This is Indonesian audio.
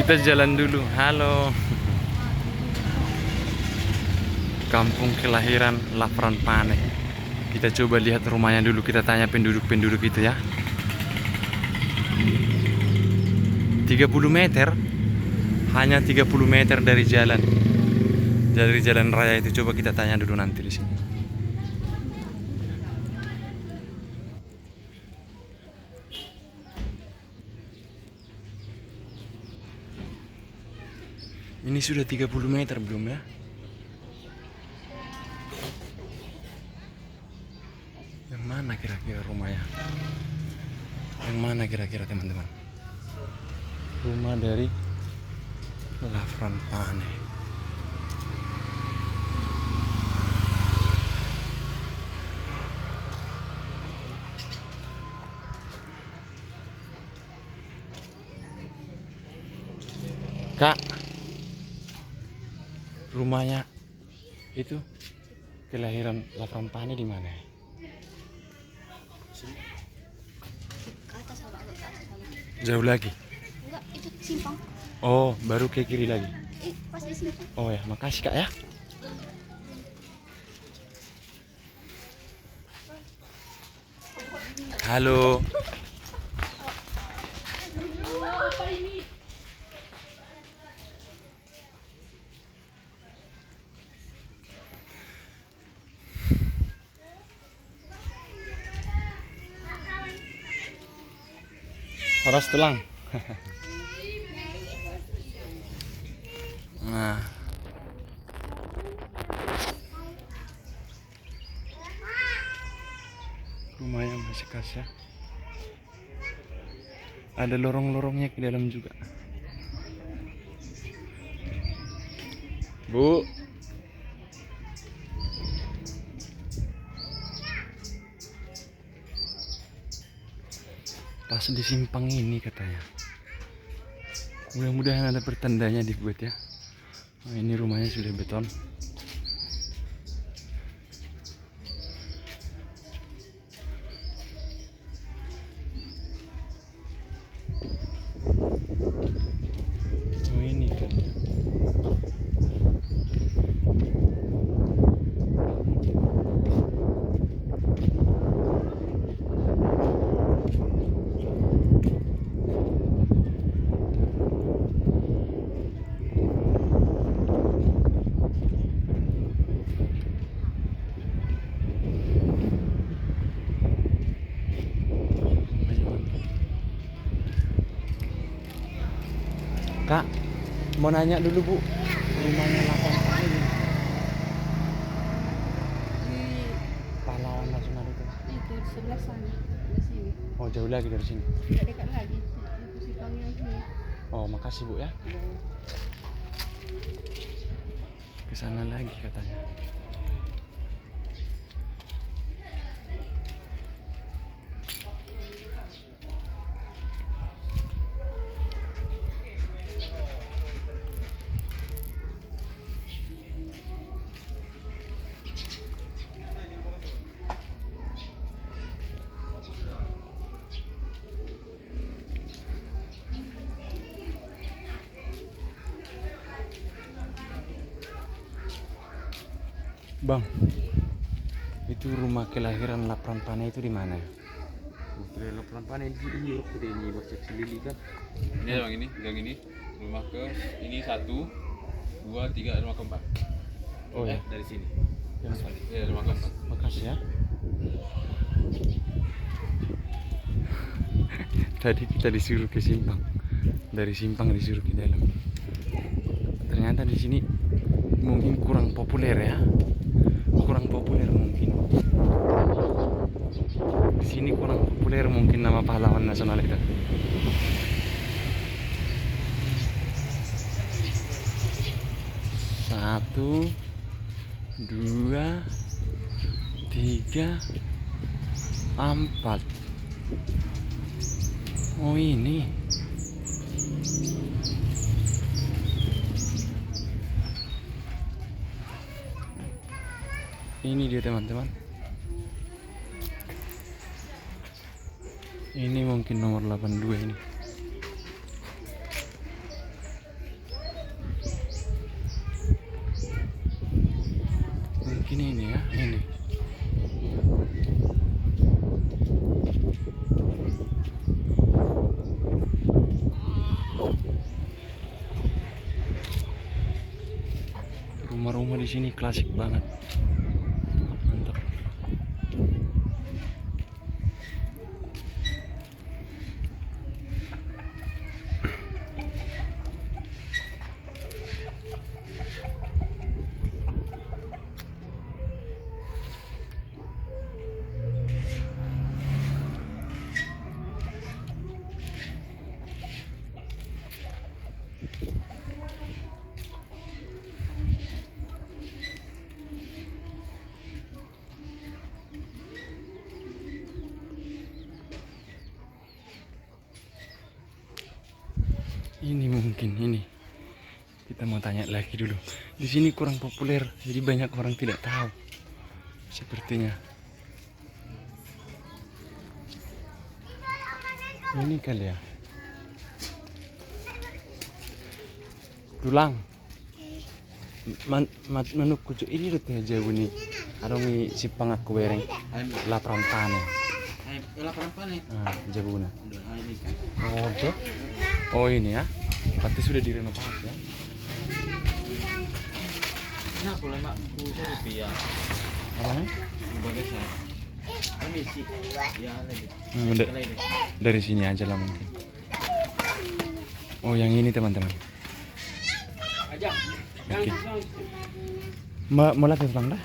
Kita jalan dulu. Halo. Kampung kelahiran Lafran Pane. Kita coba lihat rumahnya dulu. Kita tanya penduduk-penduduk itu ya. 30 meter. Hanya 30 meter dari jalan. Dari jalan raya itu. Coba kita tanya dulu nanti di sini. Ini sudah 30 meter belum ya? Yang mana kira-kira rumahnya? Yang mana kira-kira teman-teman? Rumah dari Lafran Pane. Kak, rumahnya itu kelahiran Lafran Pane di mana? Ke atas agak ke atas lagi. Jauh lagi. Enggak, itu simpang. Oh, baru ke kiri lagi. Pas di simpang. Oh ya, makasih Kak ya. Halo. Horas tulang. Nah, rumahnya masih khas ya. Ada lorong-lorongnya ke dalam juga. Bu. Pas di simpang ini katanya. Mudah-mudahan ada pertandanya dibuat ya. Nah, ini rumahnya sudah beton. Oh ini kan. Kak, mau nanya dulu Bu, rumahnya Lafran Pane ini. Di Pahlawan nasional itu. itu di sebelah sana, di sini. Oh jauh lagi dari sini. Tidak dekat lagi. Itu simpangnya sini. Oh makasih Bu ya. Ke sana lagi katanya. Bang, itu rumah kelahiran Lafran Pane itu di mana? Putri Lafran Pane di sini putri ini bos cek lili kan. Ini yang ini, rumah ke ini 1, 2, 3 rumah keempat. Oh ya, Dari sini. ya. Rumah keempat. Makasih ya. Tadi kita disuruh ke simpang, dari simpang disuruh ke dalam. Ternyata di sini mungkin kurang populer ya, kurang populer mungkin. Di sini kurang populer mungkin nama pahlawan nasional itu. Satu, dua, tiga, empat. Oh ini. Ini dia teman-teman. Ini mungkin nomor 82 ini. di sini klasik banget. Mantap. Ini mungkin ini. Kita mau tanya lagi dulu. Di sini kurang populer, jadi banyak orang tidak tahu. Sepertinya. Ini kali ya. Tulang. Manuk kucuk ini tuh teh jauh nih. Adongi si pangak kuwereng. Lapram tane. Laporan panen. Ah, jabuna. Ini kan. Oh, tuh. Oh ini ya. Pasti sudah direnovasi ya. Nah, boleh mak rupiah. Apa nih? Sebagai saya. Ini sih. Ya, lagi. Dari sini aja lah mungkin. Oh yang ini teman-teman. Aja. Oke. Mau latih bang dah?